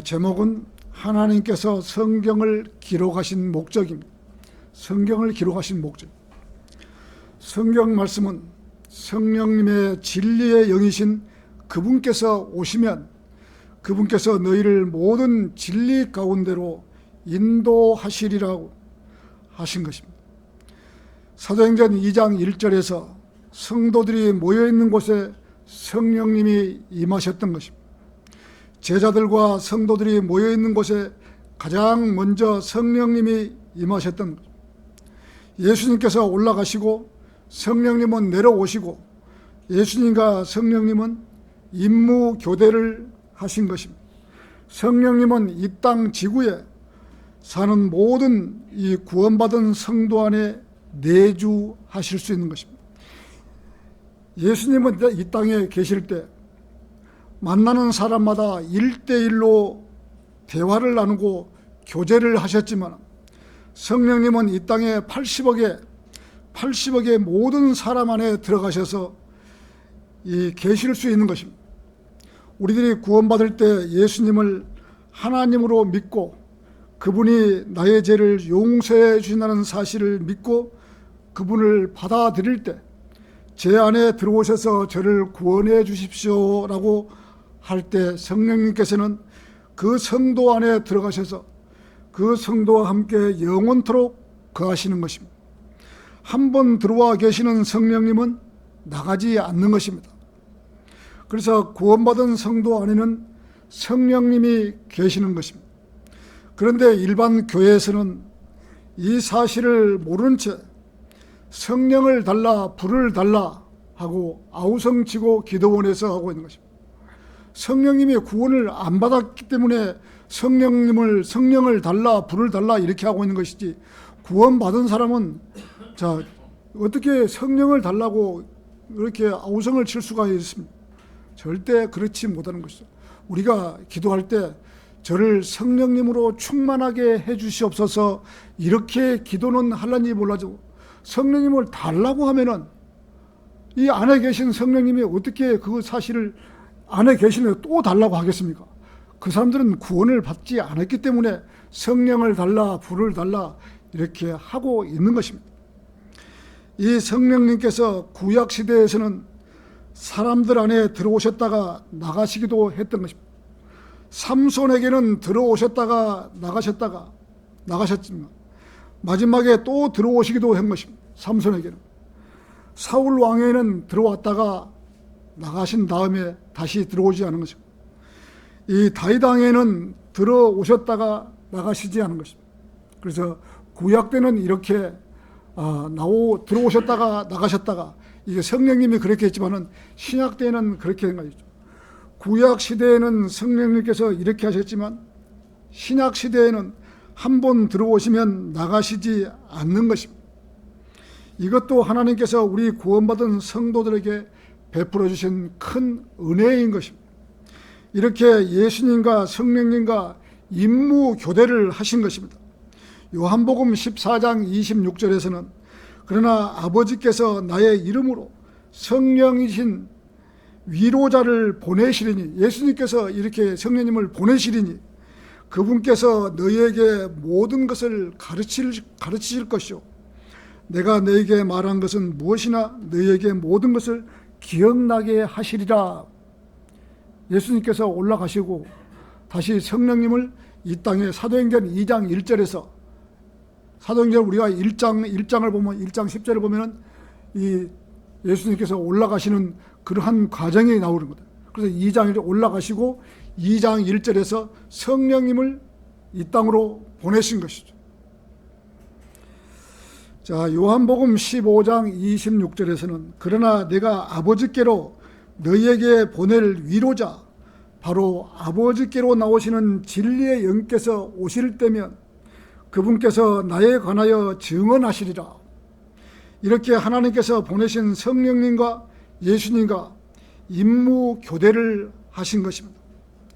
제목은 하나님께서 성경을 기록하신 목적입니다. 성경을 기록하신 목적. 성경 말씀은 성령님의 진리의 영이신 그분께서 오시면 그분께서 너희를 모든 진리 가운데로 인도하시리라고 하신 것입니다. 사도행전 2장 1절에서 성도들이 모여있는 곳에 성령님이 임하셨던 것입니다. 제자들과 성도들이 모여있는 곳에 가장 먼저 성령님이 임하셨던 것입니다. 예수님께서 올라가시고 성령님은 내려오시고 예수님과 성령님은 임무 교대를 하신 것입니다. 성령님은 이 땅 지구에 사는 모든 이 구원받은 성도 안에 내주하실 수 있는 것입니다. 예수님은 이 땅에 계실 때 만나는 사람마다 1대1로 대화를 나누고 교제를 하셨지만 성령님은 이 땅에 80억의 모든 사람 안에 들어가셔서 계실 수 있는 것입니다. 우리들이 구원받을 때 예수님을 하나님으로 믿고 그분이 나의 죄를 용서해 주신다는 사실을 믿고 그분을 받아들일 때 제 안에 들어오셔서 저를 구원해 주십시오라고 할 때 성령님께서는 그 성도 안에 들어가셔서 그 성도와 함께 영원토록 거하시는 것입니다. 한 번 들어와 계시는 성령님은 나가지 않는 것입니다. 그래서 구원받은 성도 안에는 성령님이 계시는 것입니다. 그런데 일반 교회에서는 이 사실을 모른 채 성령을 달라 불을 달라 하고 아우성치고 기도원에서 하고 있는 것입니다. 성령님이 구원을 안 받았기 때문에 성령을 달라 불을 달라 이렇게 하고 있는 것이지, 구원받은 사람은 어떻게 성령을 달라고 이렇게 아우성을 칠 수가 있습니까? 절대 그렇지 못하는 것이죠. 우리가 기도할 때 저를 성령님으로 충만하게 해 주시옵소서 이렇게 기도는 할런지 몰라도 성령님을 달라고 하면은 이 안에 계신 성령님이 어떻게 그 사실을 안에 계시는데 또 달라고 하겠습니까? 그 사람들은 구원을 받지 않았기 때문에 성령을 달라 불을 달라 이렇게 하고 있는 것입니다. 이 성령님께서 구약 시대에서는 사람들 안에 들어오셨다가 나가시기도 했던 것입니다. 삼손에게는 들어오셨다가 나가셨지만 마지막에 또 들어오시기도 한 것입니다. 삼손에게는. 사울 왕에게는 들어왔다가 나가신 다음에 다시 들어오지 않은 것입니다. 이 다윗 왕에게는 들어오셨다가 나가시지 않은 것입니다. 그래서 구약 때는 이렇게 들어오셨다가 나가셨다가 이게 성령님이 그렇게 했지만은 신약 때는 그렇게 된 것이죠. 구약 시대에는 성령님께서 이렇게 하셨지만 신약 시대에는 한 번 들어오시면 나가시지 않는 것입니다. 이것도 하나님께서 우리 구원받은 성도들에게 베풀어 주신 큰 은혜인 것입니다. 이렇게 예수님과 성령님과 임무 교대를 하신 것입니다. 요한복음 14장 26절에서는 그러나 아버지께서 나의 이름으로 성령이신 위로자를 보내시리니, 예수님께서 이렇게 성령님을 보내시리니 그분께서 너희에게 모든 것을 가르치실 것이요 내가 너희에게 말한 것은 무엇이나 너희에게 모든 것을 기억나게 하시리라. 예수님께서 올라가시고 다시 성령님을 이 땅에 사도행전 2장 1절에서 사도행전 우리가 1장을 보면 1장 10절을 보면은 이 예수님께서 올라가시는 그러한 과정이 나오는 거다. 그래서 2장에 올라가시고 2장 1절에서 성령님을 이 땅으로 보내신 것이죠. 자, 요한복음 15장 26절에서는 그러나 내가 아버지께로 너희에게 보낼 위로자 바로 아버지께로 나오시는 진리의 영께서 오실 때면 그분께서 나에 관하여 증언하시리라. 이렇게 하나님께서 보내신 성령님과 예수님과 임무 교대를 하신 것입니다.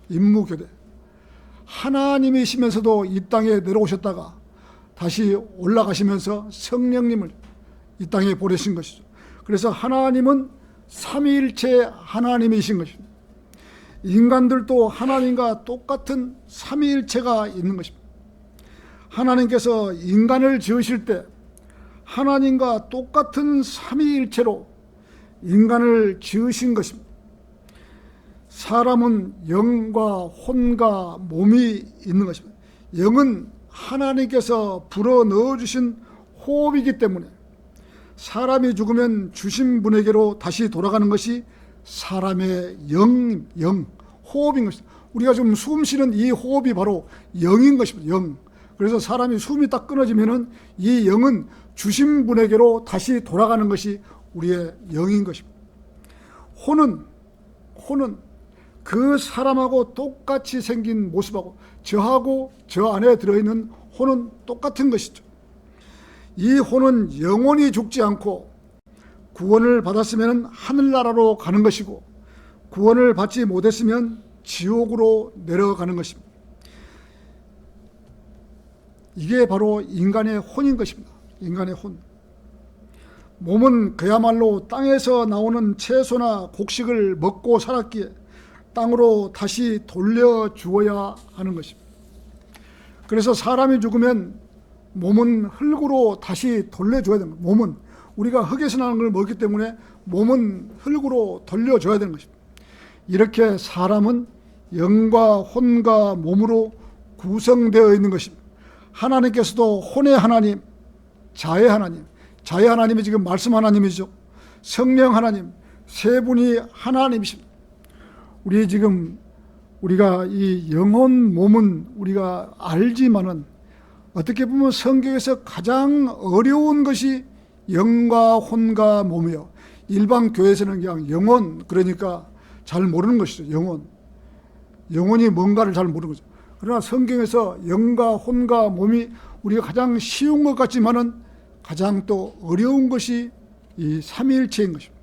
임무 교대. 하나님이시면서도 이 땅에 내려오셨다가 다시 올라가시면서 성령님을 이 땅에 보내신 것이죠. 그래서 하나님은 삼위일체 하나님이신 것입니다. 인간들도 하나님과 똑같은 삼위일체가 있는 것입니다. 하나님께서 인간을 지으실 때 하나님과 똑같은 삼위일체로 인간을 지으신 것입니다. 사람은 영과 혼과 몸이 있는 것입니다. 영은 하나님께서 불어 넣어주신 호흡이기 때문에 사람이 죽으면 주신 분에게로 다시 돌아가는 것이 사람의 영, 호흡인 것입니다. 우리가 지금 숨 쉬는 이 호흡이 바로 영인 것입니다. 영. 그래서 사람이 숨이 딱 끊어지면은 이 영은 주신 분에게로 다시 돌아가는 것이 우리의 영인 것입니다. 혼은 그 사람하고 똑같이 생긴 모습하고 저하고 저 안에 들어있는 혼은 똑같은 것이죠. 이 혼은 영원히 죽지 않고 구원을 받았으면 하늘나라로 가는 것이고 구원을 받지 못했으면 지옥으로 내려가는 것입니다. 이게 바로 인간의 혼인 것입니다. 인간의 혼. 몸은 그야말로 땅에서 나오는 채소나 곡식을 먹고 살았기에 땅으로 다시 돌려주어야 하는 것입니다. 그래서 사람이 죽으면 몸은 흙으로 다시 돌려줘야 됩니다. 몸은 우리가 흙에서 나는 걸 먹기 때문에 몸은 흙으로 돌려줘야 되는 것입니다. 이렇게 사람은 영과 혼과 몸으로 구성되어 있는 것입니다. 하나님께서도 혼의 하나님, 자의 하나님, 자의 하나님이 지금 말씀 하나님이죠. 성령 하나님, 세 분이 하나님이십니다. 우리가 이 영혼 몸은 우리가 알지만은 어떻게 보면 성경에서 가장 어려운 것이 영과 혼과 몸이요. 일반 교회에서는 그냥 영혼, 그러니까 잘 모르는 것이죠. 영혼이 뭔가를 잘 모르는 거죠. 그러나 성경에서 영과 혼과 몸이 우리가 가장 쉬운 것 같지만은 가장 또 어려운 것이 이 삼위일체인 것입니다.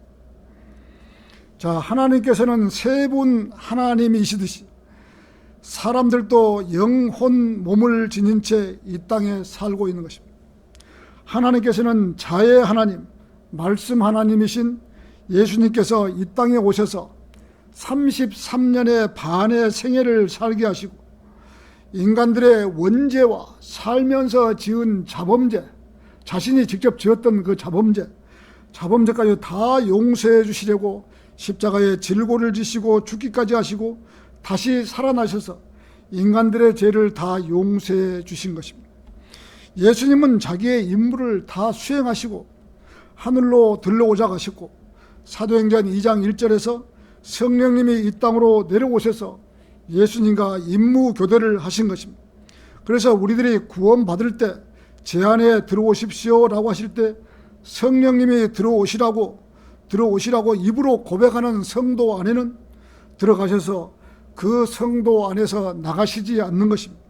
자, 하나님께서는 세 분 하나님이시듯이 사람들도 영, 혼, 몸을 지닌 채 이 땅에 살고 있는 것입니다. 하나님께서는 자의 하나님, 말씀 하나님이신 예수님께서 이 땅에 오셔서 33년의 반의 생애를 살게 하시고 인간들의 원죄와 살면서 지은 자범죄, 자신이 직접 지었던 그 자범죄까지 다 용서해 주시려고 십자가에 질고를 지시고 죽기까지 하시고 다시 살아나셔서 인간들의 죄를 다 용서해 주신 것입니다. 예수님은 자기의 임무를 다 수행하시고 하늘로 들러오자 하셨고 사도행전 2장 1절에서 성령님이 이 땅으로 내려오셔서 예수님과 임무 교대를 하신 것입니다. 그래서 우리들이 구원받을 때 제 안에 들어오십시오라고 하실 때 성령님이 들어오시라고 입으로 고백하는 성도 안에는 들어가셔서 그 성도 안에서 나가시지 않는 것입니다.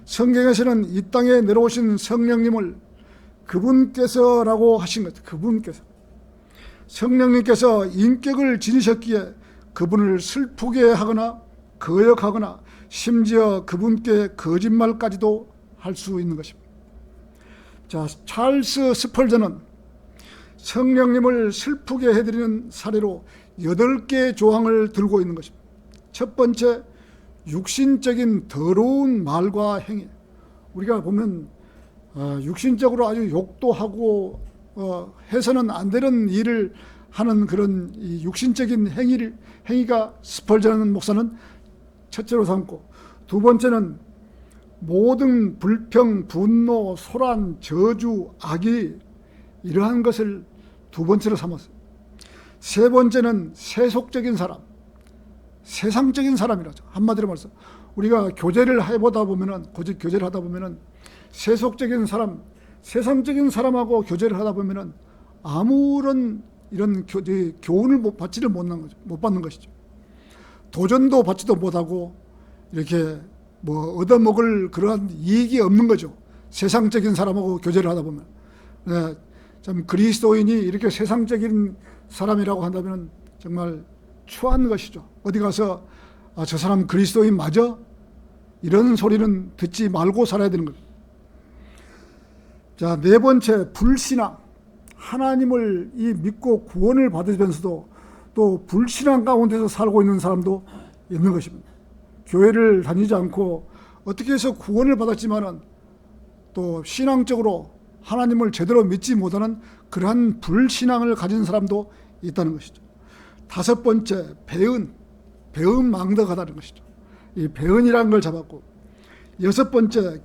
성경에서는 이 땅에 내려오신 성령님을 그분께서라고 하신 것, 그분께서. 성령님께서 인격을 지니셨기에 그분을 슬프게 하거나 거역하거나 심지어 그분께 거짓말까지도 할 수 있는 것입니다. 자, 찰스 스펄전은 성령님을 슬프게 해드리는 사례로 8개의 조항을 들고 있는 것입니다. 첫 번째, 육신적인 더러운 말과 행위. 우리가 보면 육신적으로 아주 욕도 하고 해서는 안 되는 일을 하는 그런 이 육신적인 행위가 스펄전 목사는 첫째로 삼고, 두 번째는 모든 불평, 분노, 소란, 저주, 악의 이러한 것을 두 번째로 삼았어요. 세 번째는 세속적인 사람, 세상적인 사람이라죠. 한마디로 말해서 우리가 교제를 하다 보면은 세속적인 사람, 세상적인 사람하고 교제를 하다 보면은 아무런 이런 교훈을 못 받는 것이죠. 도전도 받지도 못하고 이렇게 얻어먹을 그러한 이익이 없는 거죠. 세상적인 사람하고 교제를 하다 보면. 네, 참 그리스도인이 이렇게 세상적인 사람이라고 한다면 정말 추한 것이죠. 어디 가서 저 사람 그리스도인 맞아? 이런 소리는 듣지 말고 살아야 되는 거죠. 자, 네 번째, 불신앙. 하나님을 믿고 구원을 받으면서도 또 불신앙 가운데서 살고 있는 사람도 있는 것입니다. 교회를 다니지 않고 어떻게 해서 구원을 받았지만은 또 신앙적으로 하나님을 제대로 믿지 못하는 그러한 불신앙을 가진 사람도 있다는 것이죠. 다섯 번째, 배은망덕하다는 것이죠. 이 배은이라는 걸 잡았고, 여섯 번째,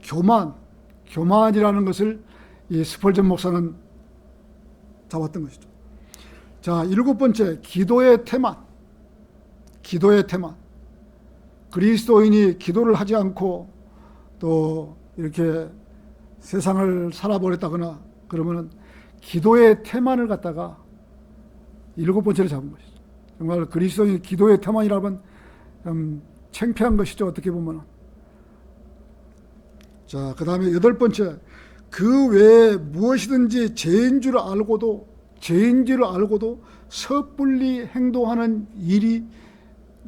교만이라는 것을 이 스펄전 목사는 잡았던 것이죠. 자, 일곱 번째, 기도의 태만. 그리스도인이 기도를 하지 않고 또 이렇게 세상을 살아버렸다거나 그러면은 기도의 태만을 갖다가 일곱 번째로 잡은 것이죠. 정말 그리스도인이 기도의 태만이라면 참 창피한 것이죠. 어떻게 보면은. 자, 그 다음에 여덟 번째, 그 외에 무엇이든지 죄인지를 알고도 섣불리 행동하는 일이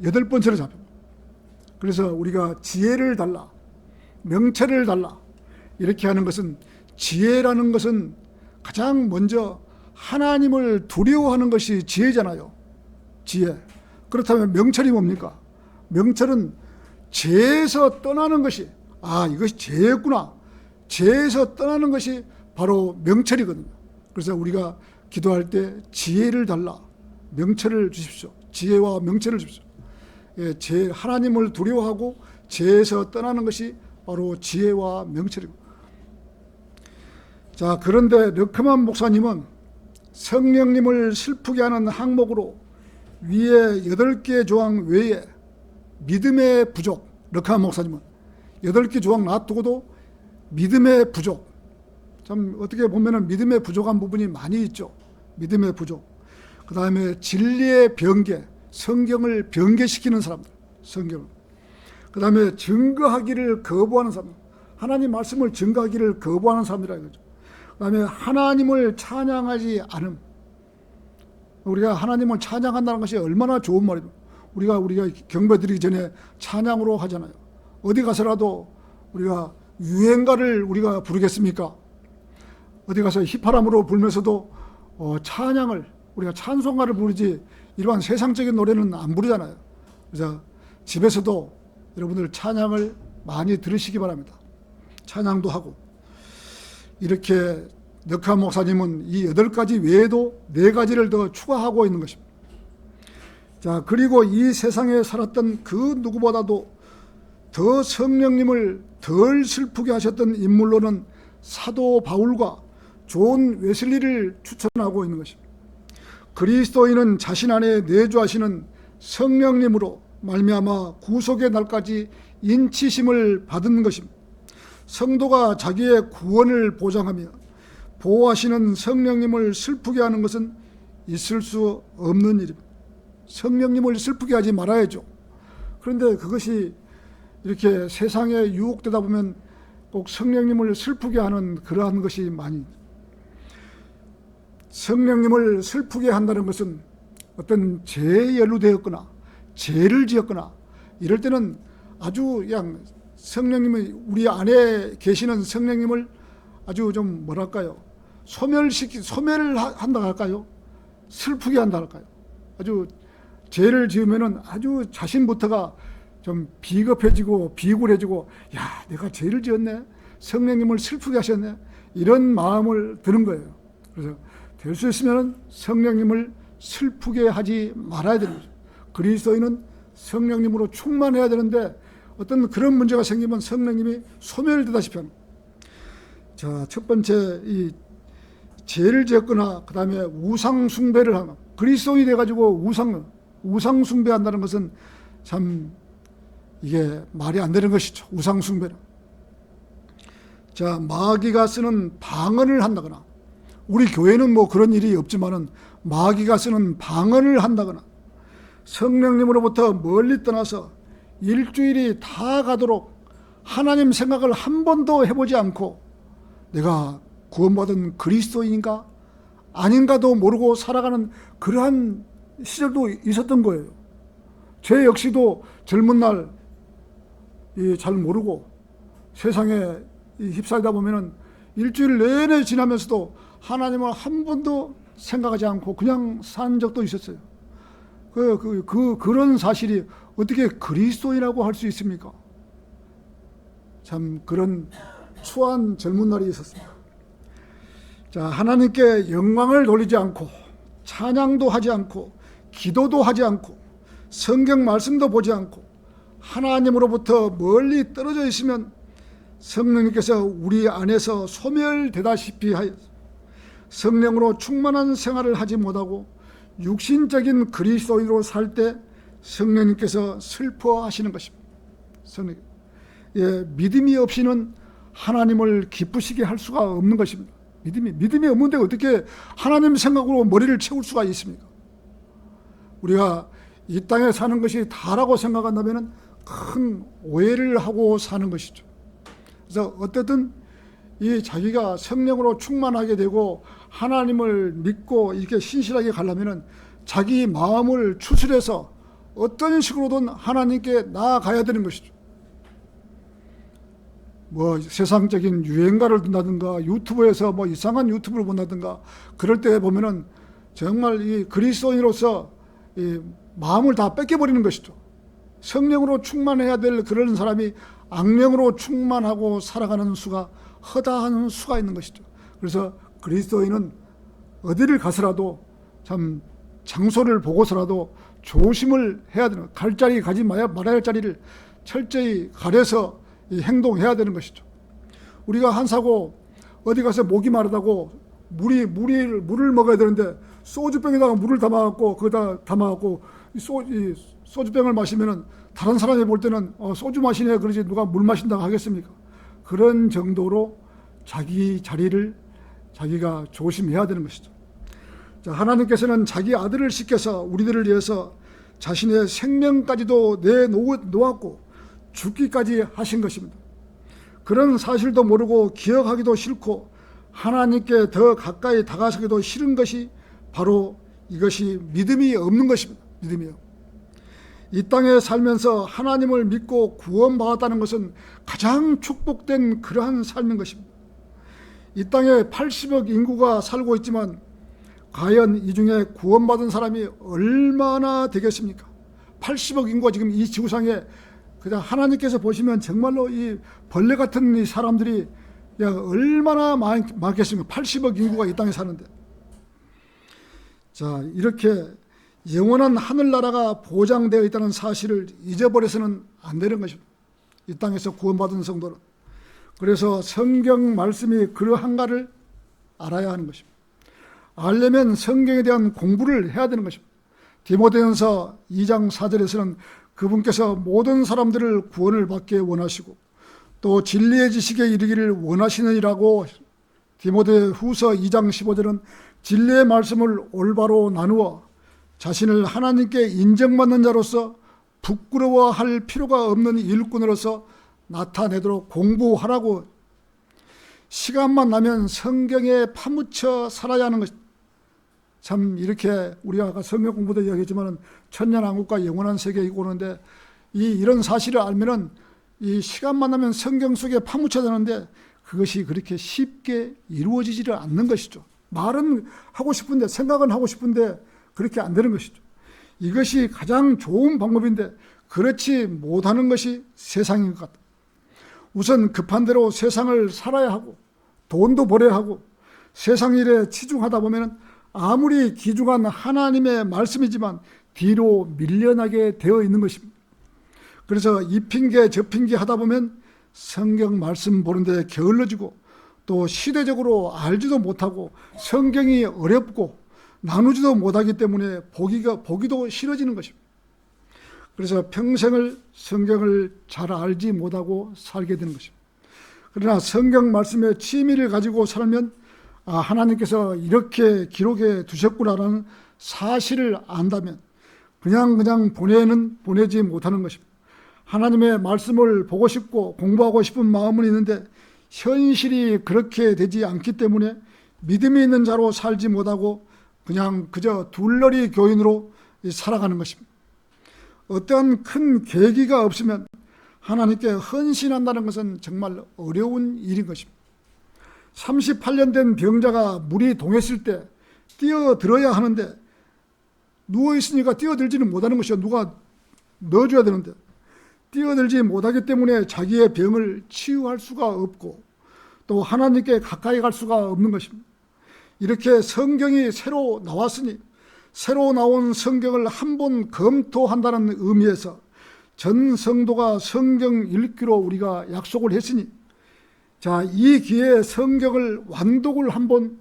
여덟 번째로 잡힙니다. 그래서 우리가 지혜를 달라, 명철을 달라 이렇게 하는 것은, 지혜라는 것은 가장 먼저 하나님을 두려워하는 것이 지혜잖아요. 지혜. 그렇다면 명철이 뭡니까? 명철은 죄에서 떠나는 것이, 이것이 죄였구나, 죄에서 떠나는 것이 바로 명철이거든요. 그래서 우리가 기도할 때 지혜를 달라, 명철을 주십시오. 지혜와 명철을 주십시오. 하나님을 두려워하고 죄에서 떠나는 것이 바로 지혜와 명철이고. 자, 그런데 르크만 목사님은 성령님을 슬프게 하는 항목으로 위에 8개 조항 외에 믿음의 부족, 르크만 목사님은 8개 조항 놔두고도 믿음의 부족, 참 어떻게 보면은 믿음의 부족한 부분이 많이 있죠. 믿음의 부족. 그 다음에 진리의 변개, 성경을 변개시키는 사람들, 성경을. 그 다음에 증거하기를 거부하는 사람, 하나님 말씀을 증거하기를 거부하는 사람이라 이거죠. 그 다음에 하나님을 찬양하지 않음. 우리가 하나님을 찬양한다는 것이 얼마나 좋은 말입니다. 우리가 경배드리기 전에 찬양으로 하잖아요. 어디 가서라도 우리가 유행가를 우리가 부르겠습니까? 어디 가서 휘파람으로 불면서도 찬양을, 우리가 찬송가를 부르지 이러한 세상적인 노래는 안 부르잖아요. 그래서 집에서도 여러분들 찬양을 많이 들으시기 바랍니다. 찬양도 하고. 이렇게 르크만 목사님은 이 8가지 외에도 4가지를 더 추가하고 있는 것입니다. 자, 그리고 이 세상에 살았던 그 누구보다도 더 성령님을 덜 슬프게 하셨던 인물로는 사도 바울과 존 웨슬리를 추천하고 있는 것입니다. 그리스도인은 자신 안에 내주하시는 성령님으로 말미암아 구속의 날까지 인치심을 받은 것입니다. 성도가 자기의 구원을 보장하며 보호하시는 성령님을 슬프게 하는 것은 있을 수 없는 일입니다. 성령님을 슬프게 하지 말아야죠. 그런데 그것이 이렇게 세상에 유혹되다 보면 꼭 성령님을 슬프게 하는 그러한 것이 많이, 성령님을 슬프게 한다는 것은 어떤 죄에 연루되었거나 죄를 지었거나 이럴 때는 아주 그냥 성령님이, 우리 안에 계시는 성령님을 아주 좀 뭐랄까요, 소멸을 한다 할까요? 슬프게 한다 할까요? 아주 죄를 지으면은 아주 자신부터가 좀 비겁해지고 비굴해지고, 야, 내가 죄를 지었네, 성령님을 슬프게 하셨네, 이런 마음을 드는 거예요. 그래서 될 수 있으면 성령님을 슬프게 하지 말아야 되는 거죠. 그리스도인은 성령님으로 충만해야 되는데 어떤 그런 문제가 생기면 성령님이 소멸되다시피 합니다. 자, 첫 번째, 이 죄를 지었거나 그 다음에 우상 숭배를 하는, 그리스도인이 돼가지고 우상 숭배한다는 것은 참 이게 말이 안 되는 것이죠. 우상 숭배는. 자, 마귀가 쓰는 방언을 한다거나, 우리 교회는 뭐 그런 일이 없지만은 마귀가 쓰는 방언을 한다거나, 성령님으로부터 멀리 떠나서 일주일이 다 가도록 하나님 생각을 한 번도 해보지 않고 내가 구원받은 그리스도인인가 아닌가도 모르고 살아가는 그러한 시절도 있었던 거예요. 제 역시도 젊은 날 잘 모르고 세상에 휩싸이다 보면은 일주일 내내 지나면서도 하나님을 한 번도 생각하지 않고 그냥 산 적도 있었어요. 그런 사실이 어떻게 그리스도인이라고 할 수 있습니까? 참 그런 추한 젊은 날이 있었습니다. 자, 하나님께 영광을 돌리지 않고 찬양도 하지 않고 기도도 하지 않고 성경 말씀도 보지 않고 하나님으로부터 멀리 떨어져 있으면 성령님께서 우리 안에서 소멸되다시피 하여 성령으로 충만한 생활을 하지 못하고 육신적인 그리스도인으로 살 때 성령님께서 슬퍼하시는 것입니다. 성령, 믿음이 없이는 하나님을 기쁘시게 할 수가 없는 것입니다. 믿음이 없는데 어떻게 하나님 생각으로 머리를 채울 수가 있습니까? 우리가 이 땅에 사는 것이 다라고 생각한다면 큰 오해를 하고 사는 것이죠. 그래서 어쨌든 이 자기가 성령으로 충만하게 되고 하나님을 믿고 이렇게 신실하게 가려면 자기 마음을 추스려서 어떤 식으로든 하나님께 나아가야 되는 것이죠. 뭐 세상적인 유행가를 듣는다든가 유튜브에서 뭐 이상한 유튜브를 본다든가 그럴 때 보면은 정말 이 그리스도인으로서 이 마음을 다 뺏겨버리는 것이죠. 성령으로 충만해야 될 그런 사람이 악령으로 충만하고 살아가는 수가 허다한 수가 있는 것이죠. 그래서 그리스도인은 어디를 가서라도 참 장소를 보고서라도 조심을 해야 되는, 갈 자리 가지 말아야 할 자리를 철저히 가려서 행동해야 되는 것이죠. 우리가 한사고 어디 가서 목이 마르다고 물을 먹어야 되는데 소주병에다가 물을 담아갖고 거기다 담아갖고 소주병을 마시면은 다른 사람이 볼 때는 소주 마시네 그러지 누가 물 마신다고 하겠습니까? 그런 정도로 자기 자리를 자기가 조심해야 되는 것이죠. 자, 하나님께서는 자기 아들을 시켜서 우리들을 위해서 자신의 생명까지도 내놓았고 죽기까지 하신 것입니다. 그런 사실도 모르고 기억하기도 싫고 하나님께 더 가까이 다가서기도 싫은 것이 바로 이것이 믿음이 없는 것입니다. 믿음이요. 이 땅에 살면서 하나님을 믿고 구원받았다는 것은 가장 축복된 그러한 삶인 것입니다. 이 땅에 80억 인구가 살고 있지만 과연 이 중에 구원받은 사람이 얼마나 되겠습니까? 80억 인구가 지금 이 지구상에 그냥 하나님께서 보시면 정말로 이 벌레 같은 이 사람들이 얼마나 많겠습니까? 80억 인구가 이 땅에 사는데. 자, 이렇게 영원한 하늘나라가 보장되어 있다는 사실을 잊어버려서는 안 되는 것입니다. 이 땅에서 구원받은 성도는. 그래서 성경 말씀이 그러한가를 알아야 하는 것입니다. 알려면 성경에 대한 공부를 해야 되는 것입니다. 디모데전서 2장 4절에서는 그분께서 모든 사람들을 구원을 받게 원하시고 또 진리의 지식에 이르기를 원하시느니라고 디모데 후서 2장 15절은 진리의 말씀을 올바로 나누어 자신을 하나님께 인정받는 자로서 부끄러워할 필요가 없는 일꾼으로서 나타내도록 공부하라고. 시간만 나면 성경에 파묻혀 살아야 하는 것. 참 이렇게 우리가 아까 성경 공부도 이야기했지만 천년왕국과 영원한 세계이고 오는데 이런 사실을 알면은 이 시간만 나면 성경 속에 파묻혀야 되는데 그것이 그렇게 쉽게 이루어지지를 않는 것이죠. 말은 하고 싶은데 생각은 하고 싶은데 그렇게 안 되는 것이죠. 이것이 가장 좋은 방법인데 그렇지 못하는 것이 세상인 것 같다. 우선 급한 대로 세상을 살아야 하고 돈도 벌어야 하고 세상 일에 치중하다 보면 아무리 귀중한 하나님의 말씀이지만 뒤로 밀려나게 되어 있는 것입니다. 그래서 이 핑계 저 핑계 하다 보면 성경 말씀 보는데 게을러지고 또 시대적으로 알지도 못하고 성경이 어렵고 나누지도 못하기 때문에 보기도 싫어지는 것입니다. 그래서 평생을 성경을 잘 알지 못하고 살게 되는 것입니다. 그러나 성경 말씀의 취미를 가지고 살면 하나님께서 이렇게 기록해 두셨구나라는 사실을 안다면 그냥 보내지 못하는 것입니다. 하나님의 말씀을 보고 싶고 공부하고 싶은 마음은 있는데 현실이 그렇게 되지 않기 때문에 믿음이 있는 자로 살지 못하고 그저 둘러리 교인으로 살아가는 것입니다. 어떠한 큰 계기가 없으면 하나님께 헌신한다는 것은 정말 어려운 일인 것입니다. 38년 된 병자가 물이 동했을 때 뛰어들어야 하는데 누워있으니까 뛰어들지는 못하는 것이요. 누가 넣어줘야 되는데 뛰어들지 못하기 때문에 자기의 병을 치유할 수가 없고 또 하나님께 가까이 갈 수가 없는 것입니다. 이렇게 성경이 새로 나왔으니 새로 나온 성경을 한번 검토한다는 의미에서 전 성도가 성경 읽기로 우리가 약속을 했으니 자, 이 기회에 성경을 완독을 한번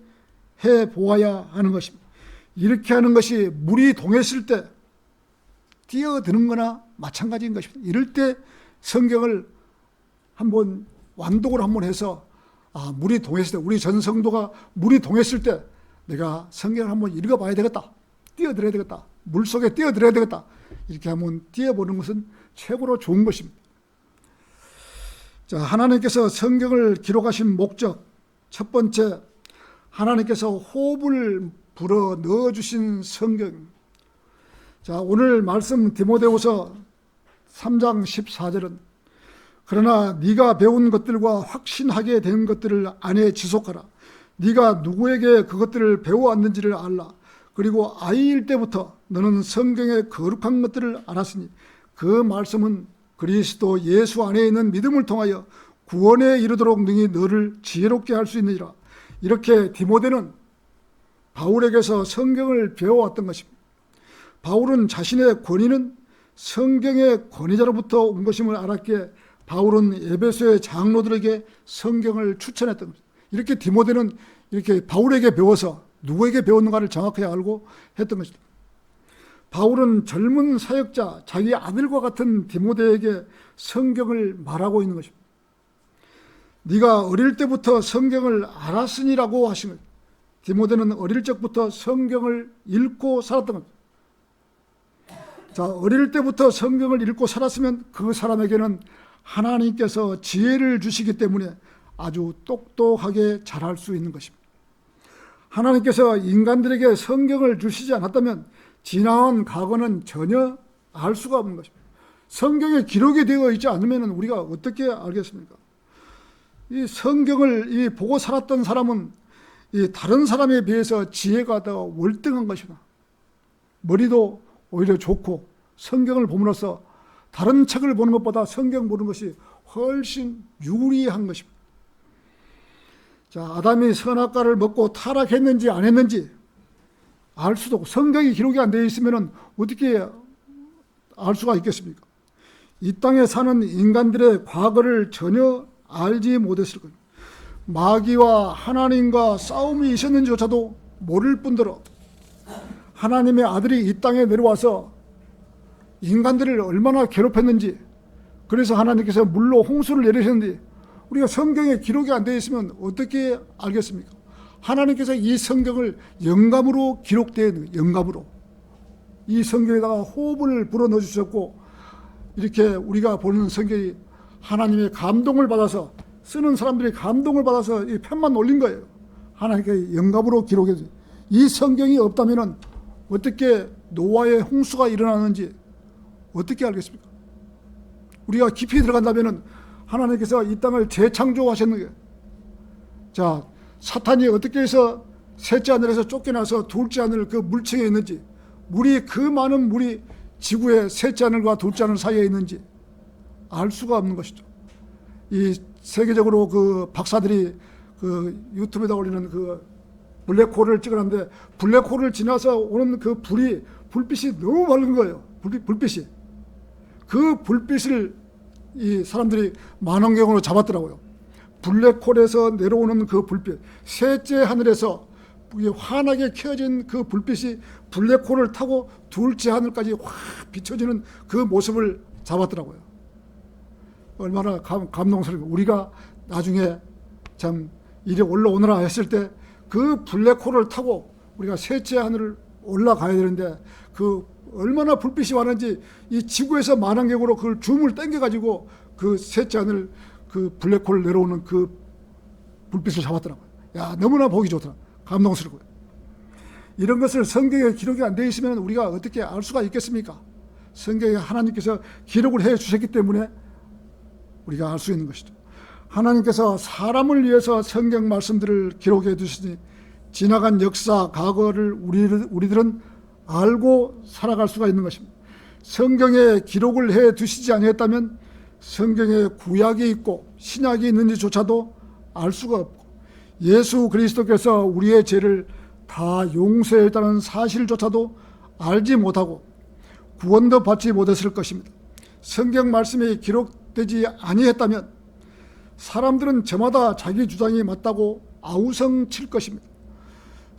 해보아야 하는 것입니다. 이렇게 하는 것이 물이 동했을 때 뛰어드는 거나 마찬가지인 것입니다. 이럴 때 성경을 한번 완독을 한번 해서 물이 동했을 때, 우리 전 성도가 물이 동했을 때 내가 성경을 한번 읽어봐야 되겠다. 뛰어들어야 되겠다. 물속에 뛰어들어야 되겠다. 이렇게 한번 뛰어보는 것은 최고로 좋은 것입니다. 자, 하나님께서 성경을 기록하신 목적, 첫 번째, 하나님께서 호흡을 불어 넣어주신 성경. 자, 오늘 말씀 디모데후서 3장 14절은 그러나 네가 배운 것들과 확신하게 된 것들을 안에 지속하라. 네가 누구에게 그것들을 배워왔는지를 알라. 그리고 아이일 때부터 너는 성경의 거룩한 것들을 알았으니 그 말씀은 그리스도 예수 안에 있는 믿음을 통하여 구원에 이르도록 능히 너를 지혜롭게 할 수 있느니라. 이렇게 디모데는 바울에게서 성경을 배워왔던 것입니다. 바울은 자신의 권위는 성경의 권위자로부터 온 것임을 알았기에 바울은 에베소의 장로들에게 성경을 추천했던 것입니다. 이렇게 디모데는 이렇게 바울에게 배워서 누구에게 배웠는가를 정확하게 알고 했던 것입니다. 바울은 젊은 사역자, 자기 아들과 같은 디모데에게 성경을 말하고 있는 것입니다. 네가 어릴 때부터 성경을 알았으니라고 하신 것. 디모데는 어릴 적부터 성경을 읽고 살았던 겁니다. 자, 어릴 때부터 성경을 읽고 살았으면 그 사람에게는 하나님께서 지혜를 주시기 때문에 아주 똑똑하게 자랄 수 있는 것입니다. 하나님께서 인간들에게 성경을 주시지 않았다면 지나온 과거는 전혀 알 수가 없는 것입니다. 성경에 기록이 되어 있지 않으면 우리가 어떻게 알겠습니까? 이 성경을 보고 살았던 사람은 다른 사람에 비해서 지혜가 더 월등한 것이다. 머리도 오히려 좋고 성경을 봄으로써 다른 책을 보는 것보다 성경 보는 것이 훨씬 유리한 것입니다. 자, 아담이 선악과를 먹고 타락했는지 안 했는지 알 수도 없고 성경이 기록이 안 되어 있으면 어떻게 알 수가 있겠습니까? 이 땅에 사는 인간들의 과거를 전혀 알지 못했을 겁니다. 마귀와 하나님과 싸움이 있었는지조차도 모를 뿐더러 하나님의 아들이 이 땅에 내려와서 인간들을 얼마나 괴롭혔는지, 그래서 하나님께서 물로 홍수를 내리셨는지 우리가 성경에 기록이 안 되어 있으면 어떻게 알겠습니까? 하나님께서 이 성경을 영감으로 기록되어 있는, 영감으로 이 성경에다가 호흡을 불어넣어 주셨고, 이렇게 우리가 보는 성경이 하나님의 감동을 받아서, 쓰는 사람들이 감동을 받아서 이 편만 올린 거예요. 하나님께 영감으로 기록해 주세요. 이 성경이 없다면 어떻게 노아의 홍수가 일어나는지 어떻게 알겠습니까? 우리가 깊이 들어간다면 하나님께서 이 땅을 재창조하셨는 거예요. 자, 사탄이 어떻게 해서 셋째 하늘에서 쫓겨나서 둘째 하늘 그 물층에 있는지, 물이, 그 많은 물이 지구의 셋째 하늘과 둘째 하늘 사이에 있는지 알 수가 없는 것이죠. 이 세계적으로 그 박사들이 그 유튜브에다 올리는 그 블랙홀을 찍어놨는데, 블랙홀을 지나서 오는 그 불빛이 너무 밝은 거예요. 불빛이. 그 불빛을 이 사람들이 망원경으로 잡았더라고요. 블랙홀에서 내려오는 그 불빛, 셋째 하늘에서 환하게 켜진 그 불빛이 블랙홀을 타고 둘째 하늘까지 확 비춰지는 그 모습을 잡았더라고요. 얼마나 감동스러워. 우리가 나중에 참 이리 올라오너라 했을 때 그 블랙홀을 타고 우리가 셋째 하늘을 올라가야 되는데, 그 얼마나 불빛이 많은지 이 지구에서 만원경으로 그걸 줌을 당겨가지고 그 셋째 하늘 그 블랙홀 내려오는 그 불빛을 잡았더라고요. 야, 너무나 보기 좋더라. 감동스럽고요. 이런 것을 성경에 기록이 안 되어 있으면 우리가 어떻게 알 수가 있겠습니까? 성경에 하나님께서 기록을 해 주셨기 때문에 우리가 알 수 있는 것이죠. 하나님께서 사람을 위해서 성경 말씀들을 기록해 주시니 지나간 역사, 과거를 우리들은 알고 살아갈 수가 있는 것입니다. 성경에 기록을 해 두시지 아니했다면 성경에 구약이 있고 신약이 있는지조차도 알 수가 없고 예수 그리스도께서 우리의 죄를 다 용서했다는 사실조차도 알지 못하고 구원도 받지 못했을 것입니다. 성경 말씀이 기록되지 아니했다면 사람들은 저마다 자기 주장이 맞다고 아우성 칠 것입니다.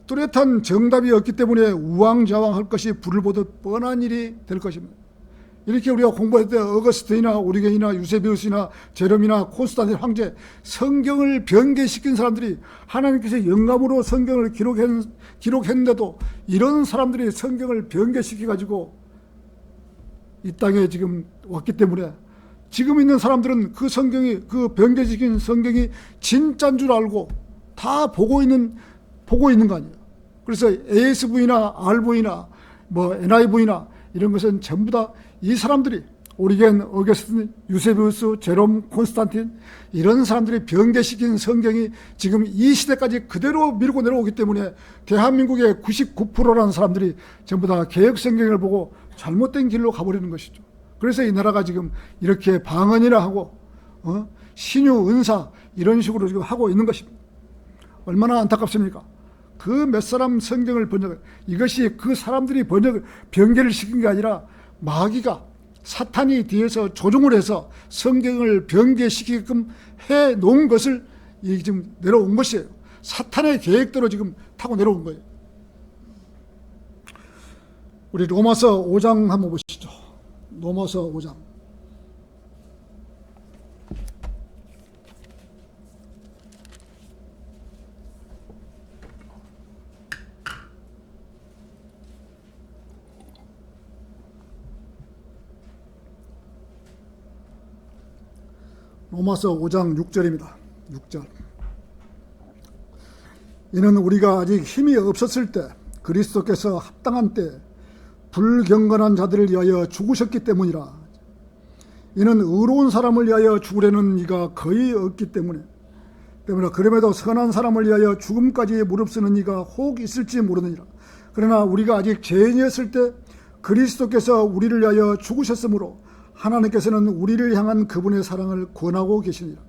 뚜렷한 정답이 없기 때문에 우왕좌왕할 것이 불을 보듯 뻔한 일이 될 것입니다. 이렇게 우리가 공부할 때 어거스틴이나 오리겐이나 유세비우스나 제롬이나 콘스탄틴 황제, 성경을 변개시킨 사람들이 하나님께서 영감으로 성경을 기록했는데도 이런 사람들이 성경을 변개시켜가지고 이 땅에 지금 왔기 때문에 지금 있는 사람들은 그 성경이, 그 변개시킨 성경이 진짜인 줄 알고 다 보고 있는 거 아니에요. 그래서 ASV나 RV나 뭐 NIV나 이런 것은 전부 다 이 사람들이 오리겐, 어거스틴, 유세비우스, 제롬, 콘스탄틴 이런 사람들이 변개시킨 성경이 지금 이 시대까지 그대로 밀고 내려오기 때문에 대한민국의 99%라는 사람들이 전부 다 개혁 성경을 보고 잘못된 길로 가버리는 것이죠. 그래서 이 나라가 지금 이렇게 방언이라 하고 신유, 은사 이런 식으로 지금 하고 있는 것입니다. 얼마나 안타깝습니까? 그 몇 사람 성경을 이것이 그 사람들이 변개를 시킨 게 아니라 마귀가 사탄이 뒤에서 조종을 해서 성경을 변개시키게끔 해 놓은 것을 지금 내려온 것이에요. 사탄의 계획대로 지금 타고 내려온 거예요. 우리 로마서 5장 한번 보시죠. 로마서 5장. 로마서 5장 6절입니다. 6절. 이는 우리가 아직 힘이 없었을 때 그리스도께서 합당한 때 불경건한 자들을 위하여 죽으셨기 때문이라. 이는 의로운 사람을 위하여 죽으려는 이가 거의 없기 때문에 그럼에도 선한 사람을 위하여 죽음까지 무릅쓰는 이가 혹 있을지 모르느니라. 그러나 우리가 아직 죄인이었을 때 그리스도께서 우리를 위하여 죽으셨으므로 하나님께서는 우리를 향한 그분의 사랑을 권하고 계시니라.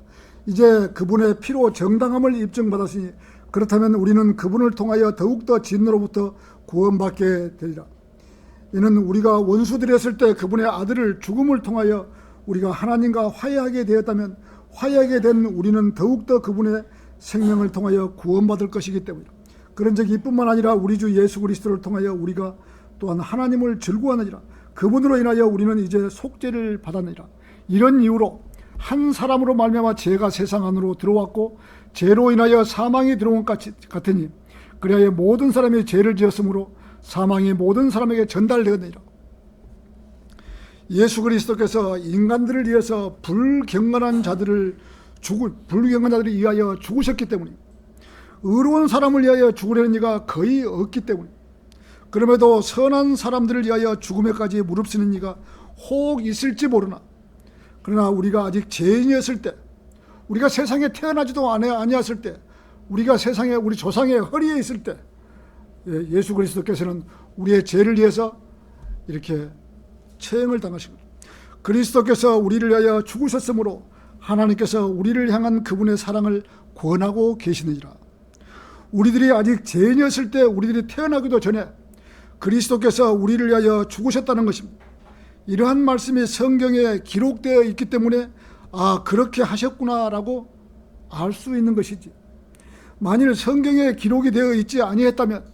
이제 그분의 피로 정당함을 입증받았으니 그렇다면 우리는 그분을 통하여 더욱더 진노로부터 구원받게 되리라. 이는 우리가 원수들이었을 때 그분의 아들을 죽음을 통하여 우리가 하나님과 화해하게 되었다면 화해하게 된 우리는 더욱더 그분의 생명을 통하여 구원받을 것이기 때문이라. 그런즉 이뿐만 아니라 우리 주 예수 그리스도를 통하여 우리가 또한 하나님을 즐거워하느니라. 그분으로 인하여 우리는 이제 속죄를 받았느니라. 이런 이유로 한 사람으로 말미암아 죄가 세상 안으로 들어왔고 죄로 인하여 사망이 들어온 것 같으니 그리하여 모든 사람이 죄를 지었으므로 사망이 모든 사람에게 전달되었느니라. 예수 그리스도께서 인간들을 위해서 불경건한 자들을 위하여 죽으셨기 때문입니다. 의로운 사람을 위하여 죽으려는 이가 거의 없기 때문입니다. 그럼에도 선한 사람들을 위하여 죽음에까지 무릅쓰는 이가 혹 있을지 모르나 그러나 우리가 아직 죄인이었을 때 우리가 세상에 태어나지도 아니었을 때 우리가 세상에 우리 조상의 허리에 있을 때 예수 그리스도께서는 우리의 죄를 위해서 이렇게 체형을 당하신 거죠. 그리스도께서 우리를 위하여 죽으셨으므로 하나님께서 우리를 향한 그분의 사랑을 권하고 계시느니라. 우리들이 아직 죄인이었을 때 우리들이 태어나기도 전에 그리스도께서 우리를 위하여 죽으셨다는 것입니다. 이러한 말씀이 성경에 기록되어 있기 때문에 그렇게 하셨구나라고 알 수 있는 것이지. 만일 성경에 기록이 되어 있지 아니했다면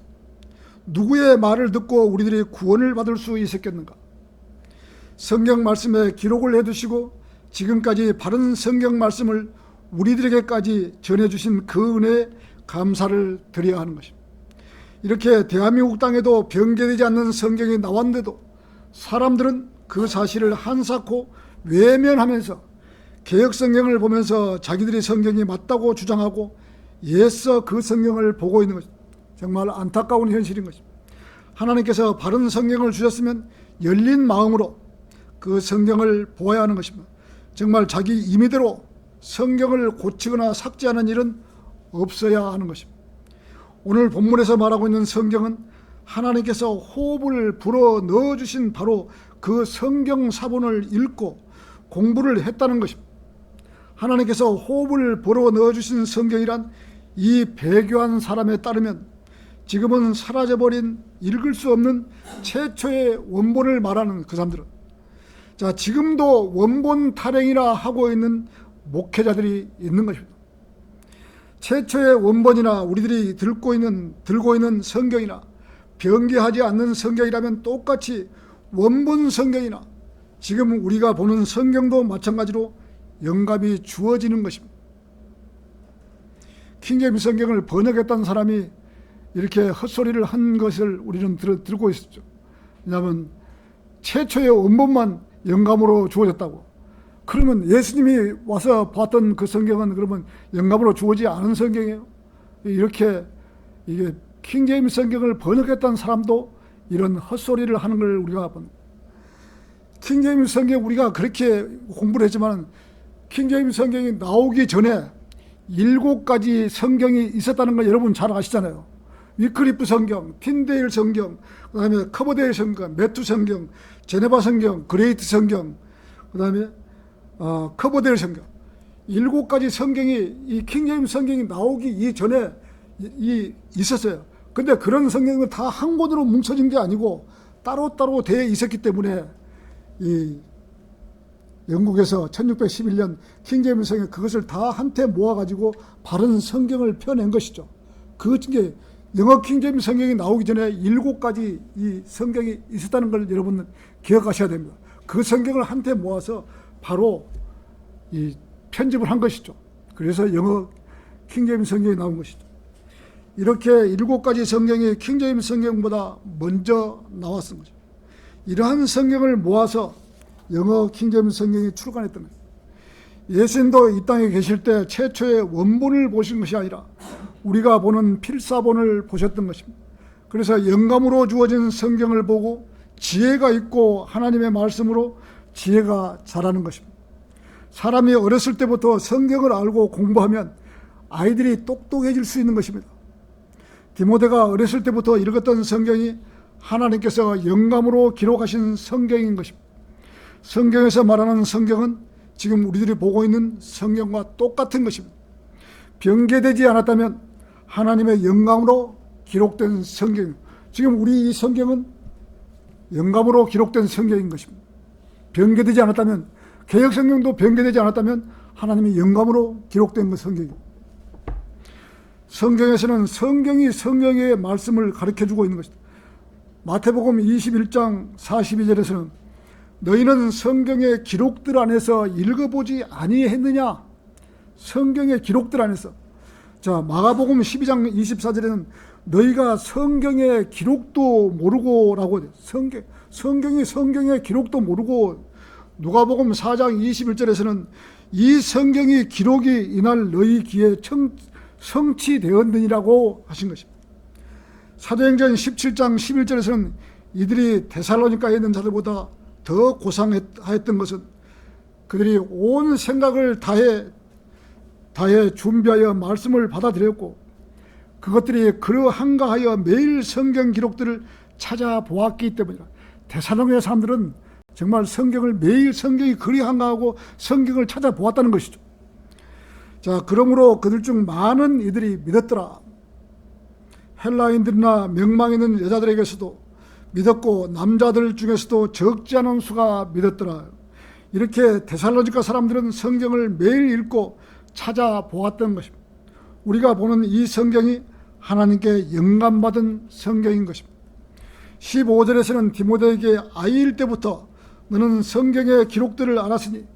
누구의 말을 듣고 우리들이 구원을 받을 수 있었겠는가? 성경 말씀에 기록을 해두시고 지금까지 바른 성경 말씀을 우리들에게까지 전해주신 그 은혜에 감사를 드려야 하는 것입니다. 이렇게 대한민국 땅에도 변개되지 않는 성경이 나왔는데도 사람들은 그 사실을 한사코 외면하면서 개혁 성경을 보면서 자기들이 성경이 맞다고 주장하고 애써 그 성경을 보고 있는 것입니다. 정말 안타까운 현실인 것입니다. 하나님께서 바른 성경을 주셨으면 열린 마음으로 그 성경을 보아야 하는 것입니다. 정말 자기 임의대로 성경을 고치거나 삭제하는 일은 없어야 하는 것입니다. 오늘 본문에서 말하고 있는 성경은 하나님께서 호흡을 불어 넣어주신 바로 그 성경 사본을 읽고 공부를 했다는 것입니다. 하나님께서 호흡을 불어 넣어주신 성경이란 이 배교한 사람에 따르면 지금은 사라져버린 읽을 수 없는 최초의 원본을 말하는 그 사람들은, 자, 지금도 원본 탈행이라 하고 있는 목회자들이 있는 것입니다. 최초의 원본이나 우리들이 들고 있는 성경이나 변개하지 않는 성경이라면 똑같이 원본 성경이나 지금 우리가 보는 성경도 마찬가지로 영감이 주어지는 것입니다. 킹제임스 성경을 번역했다는 사람이 이렇게 헛소리를 한 것을 우리는 들고 있었죠. 왜냐하면 최초의 원본만 영감으로 주어졌다고. 그러면 예수님이 와서 봤던 그 성경은 그러면 영감으로 주어지지 않은 성경이에요? 이렇게 이게 킹제임스 성경을 번역했다는 사람도 이런 헛소리를 하는 걸 우리가 봅니다. 킹제임스 성경 우리가 그렇게 공부를 했지만 킹제임스 성경이 나오기 전에 7가지 성경이 있었다는 걸 여러분 잘 아시잖아요. 위클리프 성경, 틴데일 성경, 그 다음에 커버데일 성경, 매투 성경, 제네바 성경, 그레이트 성경, 그 다음에 커버데일 성경. 7가지 성경이 이 킹제임스 성경이 나오기 이전에 있었어요. 근데 그런 성경은 다 한 권으로 뭉쳐진 게 아니고 따로따로 되어 있었기 때문에 이 영국에서 1611년 킹제임스 성경 그것을 다 한테 모아가지고 바른 성경을 펴낸 것이죠. 그게 영어 킹제임스 성경이 나오기 전에 7가지 이 성경이 있었다는 걸 여러분은 기억하셔야 됩니다. 그 성경을 한테 모아서 바로 이 편집을 한 것이죠. 그래서 영어 킹제임스 성경이 나온 것이죠. 이렇게 7가지 성경이 킹제임스 성경보다 먼저 나왔던 거죠. 이러한 성경을 모아서 영어 킹제임스 성경이 출간했던 거예요. 예수님도 이 땅에 계실 때 최초의 원본을 보신 것이 아니라 우리가 보는 필사본을 보셨던 것입니다. 그래서 영감으로 주어진 성경을 보고 지혜가 있고 하나님의 말씀으로 지혜가 자라는 것입니다. 사람이 어렸을 때부터 성경을 알고 공부하면 아이들이 똑똑해질 수 있는 것입니다. 디모데가 어렸을 때부터 읽었던 성경이 하나님께서 영감으로 기록하신 성경인 것입니다. 성경에서 말하는 성경은 지금 우리들이 보고 있는 성경과 똑같은 것입니다. 변개되지 않았다면 하나님의 영감으로 기록된 성경, 지금 우리 이 성경은 영감으로 기록된 성경인 것입니다. 변개되지 않았다면, 개역 성경도 변개되지 않았다면 하나님의 영감으로 기록된 그 성경입니다. 성경에서는 성경이 성경의 말씀을 가르쳐주고 있는 것입니다. 마태복음 21장 42절에서는 너희는 성경의 기록들 안에서 읽어보지 아니했느냐? 성경의 기록들 안에서. 자, 마가복음 12장 24절에는 너희가 성경의 기록도 모르고 라고 해요. 성경이 성경의 기록도 모르고. 누가복음 4장 21절에서는 이 성경이 기록이 이날 너희 귀에 성취되었느니라고 하신 것입니다. 사도행전 17장 11절에서는 이들이 데살로니가에 있는 자들보다 더 고상하였던 것은 그들이 온 생각을 다해 준비하여 말씀을 받아들였고 그것들이 그러한가하여 매일 성경 기록들을 찾아보았기 때문이다. 데살로니가 사람들은 정말 성경을 매일 성경이 그리한가 하고 성경을 찾아보았다는 것이죠. 자, 그러므로 그들 중 많은 이들이 믿었더라. 헬라인들이나 명망 있는 여자들에게서도 믿었고 남자들 중에서도 적지 않은 수가 믿었더라. 이렇게 데살로니가 사람들은 성경을 매일 읽고 찾아보았던 것입니다. 우리가 보는 이 성경이 하나님께 영감받은 성경인 것입니다. 15절에서는 디모데에게 아이일 때부터 너는 성경의 기록들을 알았으니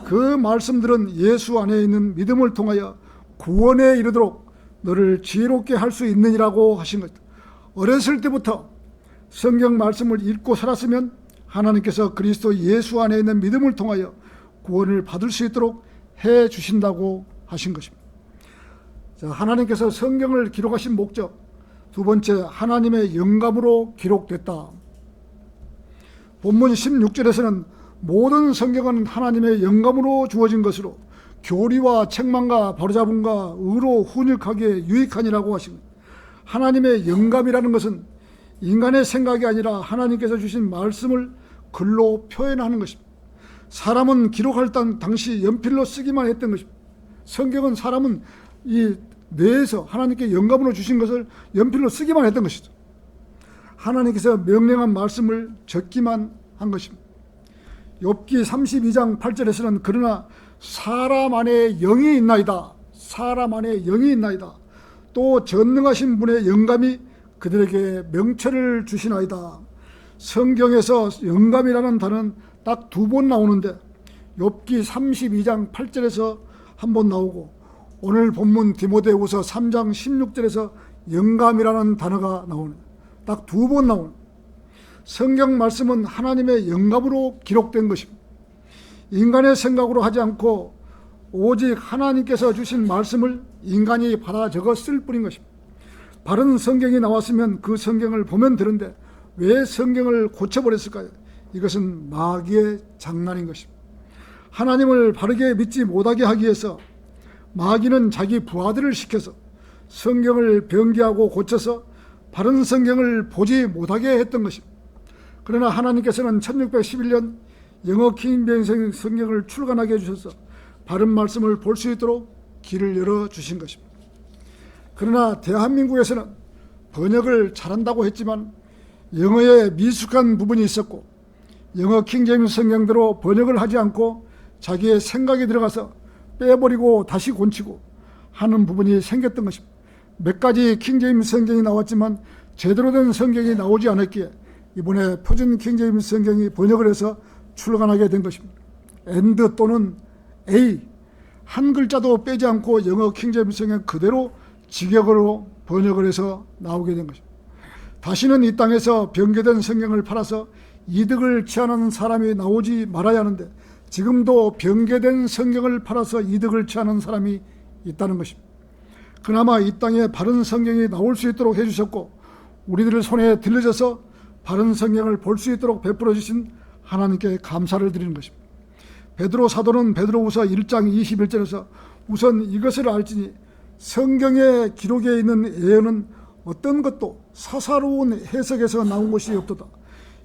그 말씀들은 예수 안에 있는 믿음을 통하여 구원에 이르도록 너를 지혜롭게 할 수 있느니라고 하신 것. 어렸을 때부터 성경 말씀을 읽고 살았으면 하나님께서 그리스도 예수 안에 있는 믿음을 통하여 구원을 받을 수 있도록 해 주신다고 하신 것입니다. 자, 하나님께서 성경을 기록하신 목적, 두 번째, 하나님의 영감으로 기록됐다. 본문 16절에서는 모든 성경은 하나님의 영감으로 주어진 것으로 교리와 책망과 바로잡음과 의로 훈육하기에 유익하니라고 하십니다. 하나님의 영감이라는 것은 인간의 생각이 아니라 하나님께서 주신 말씀을 글로 표현하는 것입니다. 사람은 기록할 당시 연필로 쓰기만 했던 것입니다. 성경은 사람은 이 뇌에서 하나님께 영감으로 주신 것을 연필로 쓰기만 했던 것이죠. 하나님께서 명령한 말씀을 적기만 한 것입니다. 욥기 32장 8절에서는 그러나 사람 안에 영이 있나이다. 사람 안에 영이 있나이다. 또 전능하신 분의 영감이 그들에게 명철을 주시나이다. 성경에서 영감이라는 단어는 딱 2번 나오는데 욥기 32장 8절에서 한 번 나오고 오늘 본문 디모데후서 3장 16절에서 영감이라는 단어가 나오는, 딱 2번 나오는. 성경 말씀은 하나님의 영감으로 기록된 것입니다. 인간의 생각으로 하지 않고 오직 하나님께서 주신 말씀을 인간이 받아 적어 쓸 뿐인 것입니다. 바른 성경이 나왔으면 그 성경을 보면 되는데 왜 성경을 고쳐버렸을까요? 이것은 마귀의 장난인 것입니다. 하나님을 바르게 믿지 못하게 하기 위해서 마귀는 자기 부하들을 시켜서 성경을 변개하고 고쳐서 바른 성경을 보지 못하게 했던 것입니다. 그러나 하나님께서는 1611년 영어 킹제임스 성경을 출간하게 해주셔서 바른 말씀을 볼 수 있도록 길을 열어주신 것입니다. 그러나 대한민국에서는 번역을 잘한다고 했지만 영어에 미숙한 부분이 있었고 영어 킹제임스 성경대로 번역을 하지 않고 자기의 생각이 들어가서 빼버리고 다시 곤치고 하는 부분이 생겼던 것입니다. 몇 가지 킹제임스 성경이 나왔지만 제대로 된 성경이 나오지 않았기에 이번에 표준 킹제임스 성경이 번역을 해서 출간하게 된 것입니다. and 또는 a 한 글자도 빼지 않고 영어 킹제임스 성경 그대로 직역으로 번역을 해서 나오게 된 것입니다. 다시는 이 땅에서 변개된 성경을 팔아서 이득을 취하는 사람이 나오지 말아야 하는데 지금도 변개된 성경을 팔아서 이득을 취하는 사람이 있다는 것입니다. 그나마 이 땅에 바른 성경이 나올 수 있도록 해주셨고 우리들 손에 들려져서 바른 성경을 볼 수 있도록 베풀어 주신 하나님께 감사를 드리는 것입니다. 베드로 사도는 베드로후서 1장 21절에서 우선 이것을 알지니 성경의 기록에 있는 예언은 어떤 것도 사사로운 해석에서 나온 것이 없도다.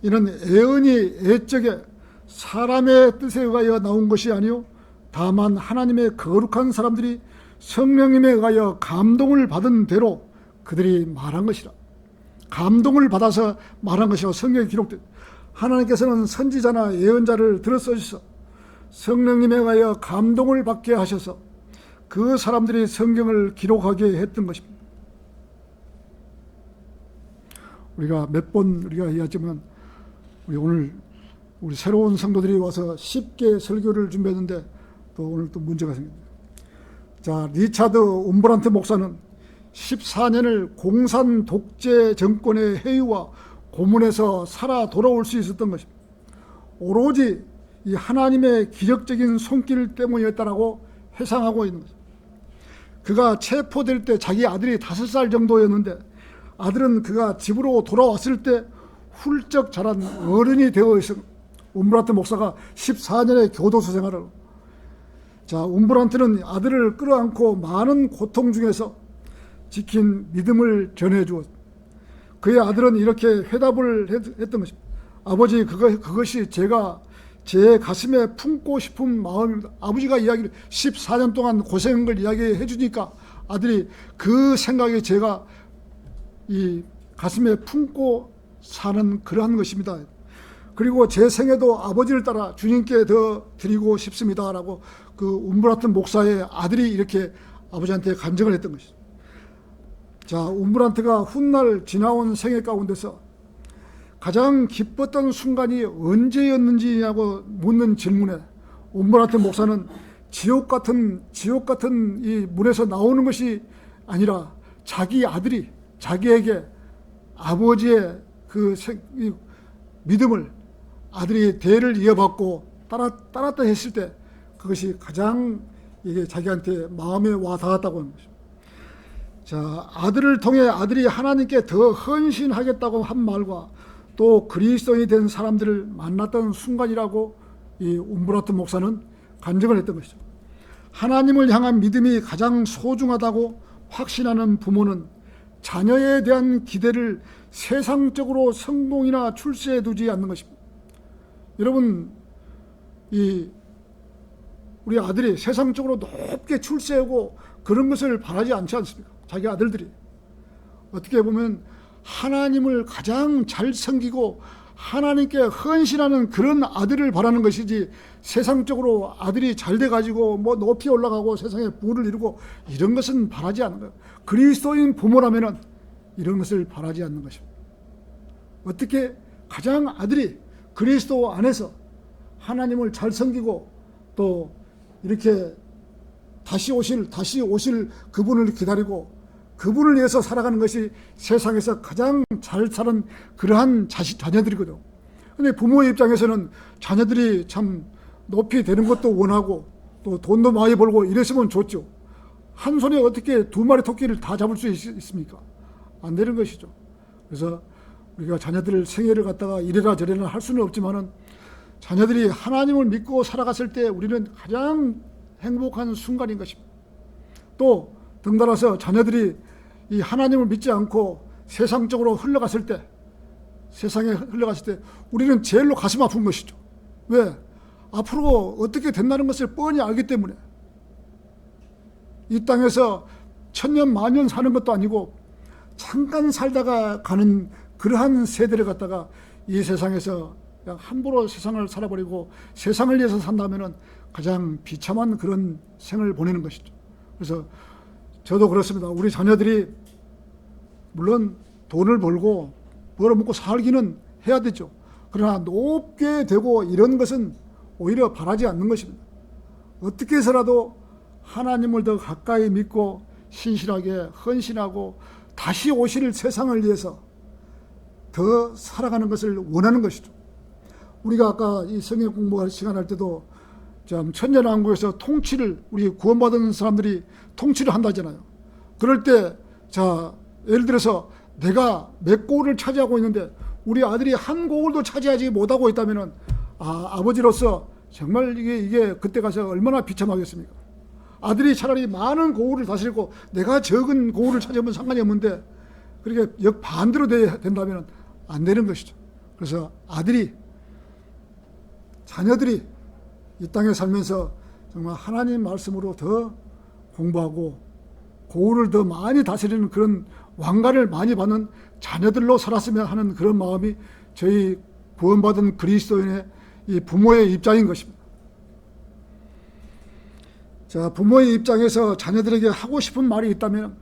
이는 예언이 애적에 사람의 뜻에 의하여 나온 것이 아니요 다만 하나님의 거룩한 사람들이 성령님에 의하여 감동을 받은 대로 그들이 말한 것이라. 감동을 받아서 말한 것이고 성경에 기록된, 하나님께서는 선지자나 예언자를 들어 써주셔서 성령님에 의하여 감동을 받게 하셔서 그 사람들이 성경을 기록하게 했던 것입니다. 우리가 몇 번 우리가 이야기했지만 오늘 우리 새로운 성도들이 와서 쉽게 설교를 준비했는데 또 오늘 또 문제가 생깁니다. 자, 리차드 움브란트 목사는 14년을 공산 독재 정권의 해유와 고문에서 살아 돌아올 수 있었던 것입니다. 오로지 이 하나님의 기적적인 손길 때문이었다라고 회상하고 있는 것입니다. 그가 체포될 때 자기 아들이 5살 정도였는데 아들은 그가 집으로 돌아왔을 때 훌쩍 자란 어른이 되어 있습니다. 움브란트 목사가 14년의 교도소 생활을. 자, 움브란트는 아들을 끌어안고 많은 고통 중에서 지킨 믿음을 전해주었습니다. 그의 아들은 이렇게 회답을 했던 것입니다. 아버지, 그것이 제가 제 가슴에 품고 싶은 마음입니다. 아버지가 이야기를 14년 동안 고생한 걸 이야기해 주니까 아들이 그 생각이 제가 이 가슴에 품고 사는 그러한 것입니다. 그리고 제 생애도 아버지를 따라 주님께 더 드리고 싶습니다라고 그 움브란트 목사의 아들이 이렇게 아버지한테 간증을 했던 것이죠. 자, 움브란트가 훗날 지나온 생애 가운데서 가장 기뻤던 순간이 언제였는지냐고 묻는 질문에 움브란트 목사는 지옥 같은 이 문에서 나오는 것이 아니라 자기 아들이 자기에게 아버지의 그 믿음을 아들이 대를 이어받고 따랐다 했을 때 그것이 가장 이게 자기한테 마음에 와 닿았다고 하는 것입니다. 자, 아들을 통해 아들이 하나님께 더 헌신하겠다고 한 말과 또 그리스도인이 된 사람들을 만났던 순간이라고 이 움브란트 목사는 간증을 했던 것이죠. 하나님을 향한 믿음이 가장 소중하다고 확신하는 부모는 자녀에 대한 기대를 세상적으로 성공이나 출세에 두지 않는 것입니다. 여러분, 우리 아들이 세상적으로 높게 출세하고 그런 것을 바라지 않지 않습니까? 자기 아들들이. 어떻게 보면 하나님을 가장 잘 섬기고 하나님께 헌신하는 그런 아들을 바라는 것이지, 세상적으로 아들이 잘 돼가지고 뭐 높이 올라가고 세상에 부를 이루고 이런 것은 바라지 않는 거예요. 그리스도인 부모라면은 이런 것을 바라지 않는 것입니다. 어떻게 가장 아들이 그리스도 안에서 하나님을 잘 섬기고 또 이렇게 다시 오실 그분을 기다리고 그분을 위해서 살아가는 것이 세상에서 가장 잘 사는 그러한 자녀들이거든요. 근데 부모의 입장에서는 자녀들이 참 높이 되는 것도 원하고 또 돈도 많이 벌고 이랬으면 좋죠. 한 손에 어떻게 두 마리 토끼를 다 잡을 수 있습니까? 안 되는 것이죠. 그래서 우리가 자녀들 생애를 갖다가 이래라 저래라 할 수는 없지만은 자녀들이 하나님을 믿고 살아갔을 때 우리는 가장 행복한 순간인 것입니다. 또 덩달아서 자녀들이 이 하나님을 믿지 않고 세상에 흘러갔을 때 우리는 제일로 가슴 아픈 것이죠. 왜? 앞으로 어떻게 된다는 것을 뻔히 알기 때문에. 이 땅에서 천년 만년 사는 것도 아니고 잠깐 살다가 가는 그러한 세대를 갖다가 이 세상에서 그냥 함부로 세상을 살아버리고 세상을 위해서 산다면은 가장 비참한 그런 생을 보내는 것이죠. 그래서 저도 그렇습니다. 우리 자녀들이 물론 돈을 벌고 벌어먹고 살기는 해야 되죠. 그러나 높게 되고 이런 것은 오히려 바라지 않는 것입니다. 어떻게 해서라도 하나님을 더 가까이 믿고 신실하게 헌신하고 다시 오실 세상을 위해서 더 살아가는 것을 원하는 것이죠. 우리가 아까 이 성경 공부할 시간 할 때도 참 천년왕국에서 통치를 우리 구원받은 사람들이 통치를 한다잖아요. 그럴 때 예를 들어서 내가 몇 고을을 차지하고 있는데 우리 아들이 한 고을도 차지하지 못하고 있다면은 아버지로서 정말 이게 그때 가서 얼마나 비참하겠습니까? 아들이 차라리 많은 고을을 다스리고 내가 적은 고을을 차지하면 상관이 없는데 그렇게 역반대로 된다면 안 되는 것이죠. 그래서 자녀들이 이 땅에 살면서 정말 하나님 말씀으로 더 공부하고 고을을 더 많이 다스리는 그런 왕관을 많이 받는 자녀들로 살았으면 하는 그런 마음이 저희 구원받은 그리스도인의 이 부모의 입장인 것입니다. 자, 부모의 입장에서 자녀들에게 하고 싶은 말이 있다면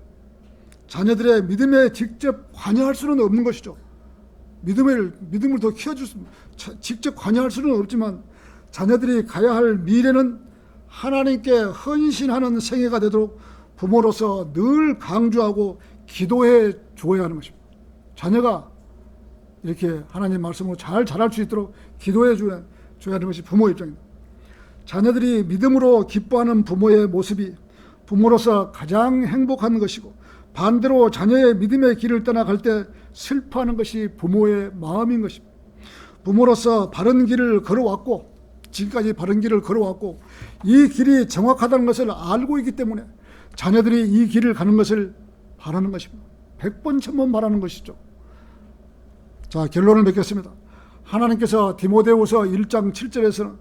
자녀들의 믿음에 직접 관여할 수는 없는 것이죠. 믿음을 더 키워줄 직접 관여할 수는 없지만 자녀들이 가야 할 미래는 하나님께 헌신하는 생애가 되도록 부모로서 늘 강조하고 기도해 줘야 하는 것입니다. 자녀가 이렇게 하나님 말씀으로 잘 자랄 수 있도록 기도해 줘야 하는 것이 부모의 입장입니다. 자녀들이 믿음으로 기뻐하는 부모의 모습이 부모로서 가장 행복한 것이고, 반대로 자녀의 믿음의 길을 떠나갈 때 슬퍼하는 것이 부모의 마음인 것입니다. 부모로서 바른 길을 걸어왔고, 지금까지 바른 길을 걸어왔고 이 길이 정확하다는 것을 알고 있기 때문에 자녀들이 이 길을 가는 것을 바라는 것입니다. 100번 1000번 바라는 것이죠. 자, 결론을 맺겠습니다. 하나님께서 디모데후서 1장 7절에서는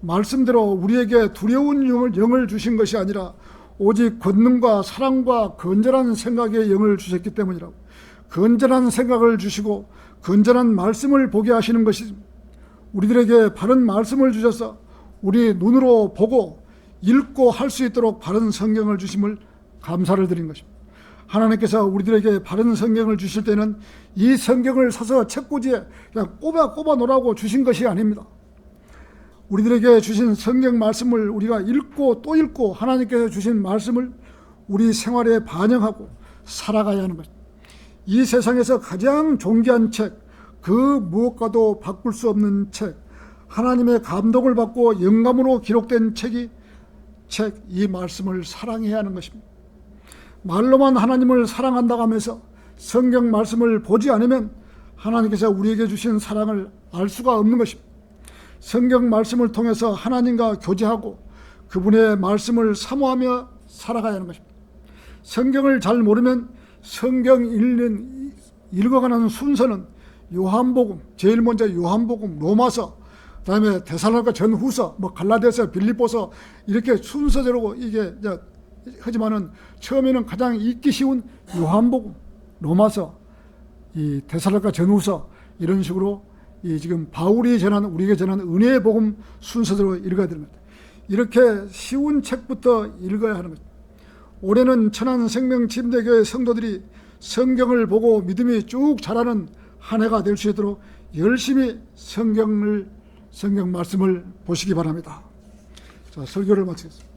말씀대로 우리에게 두려운 영을 주신 것이 아니라 오직 권능과 사랑과 건전한 생각의 영을 주셨기 때문이라고. 건전한 생각을 주시고 건전한 말씀을 보게 하시는 것이, 우리들에게 바른 말씀을 주셔서 우리 눈으로 보고 읽고 할 수 있도록 바른 성경을 주심을 감사를 드린 것입니다. 하나님께서 우리들에게 바른 성경을 주실 때는 이 성경을 사서 책꽂이에 그냥 꼽아 놓으라고 주신 것이 아닙니다. 우리들에게 주신 성경 말씀을 우리가 읽고 또 읽고 하나님께서 주신 말씀을 우리 생활에 반영하고 살아가야 하는 것입니다. 이 세상에서 가장 존귀한 책, 그 무엇과도 바꿀 수 없는 책, 하나님의 감동을 받고 영감으로 기록된 이 말씀을 사랑해야 하는 것입니다. 말로만 하나님을 사랑한다고 하면서 성경 말씀을 보지 않으면 하나님께서 우리에게 주신 사랑을 알 수가 없는 것입니다. 성경 말씀을 통해서 하나님과 교제하고 그분의 말씀을 사모하며 살아가야 하는 것입니다. 성경을 잘 모르면 성경 읽어가는 순서는 요한복음, 제일 먼저 요한복음, 로마서, 그다음에 데살로니가 전후서, 뭐 갈라디아서, 빌립보서 이렇게 순서대로 이게 하지만은 처음에는 가장 읽기 쉬운 요한복음, 로마서, 이 데살로니가 전후서 이런 식으로 이 지금 바울이 전하는 우리에게 전하는 은혜의 복음 순서대로 읽어야 되는 겁니다. 이렇게 쉬운 책부터 읽어야 하는 거죠. 올해는 천안생명침대교회 성도들이 성경을 보고 믿음이 쭉 자라는 한 해가 될 수 있도록 열심히 성경 말씀을 보시기 바랍니다. 자, 설교를 마치겠습니다.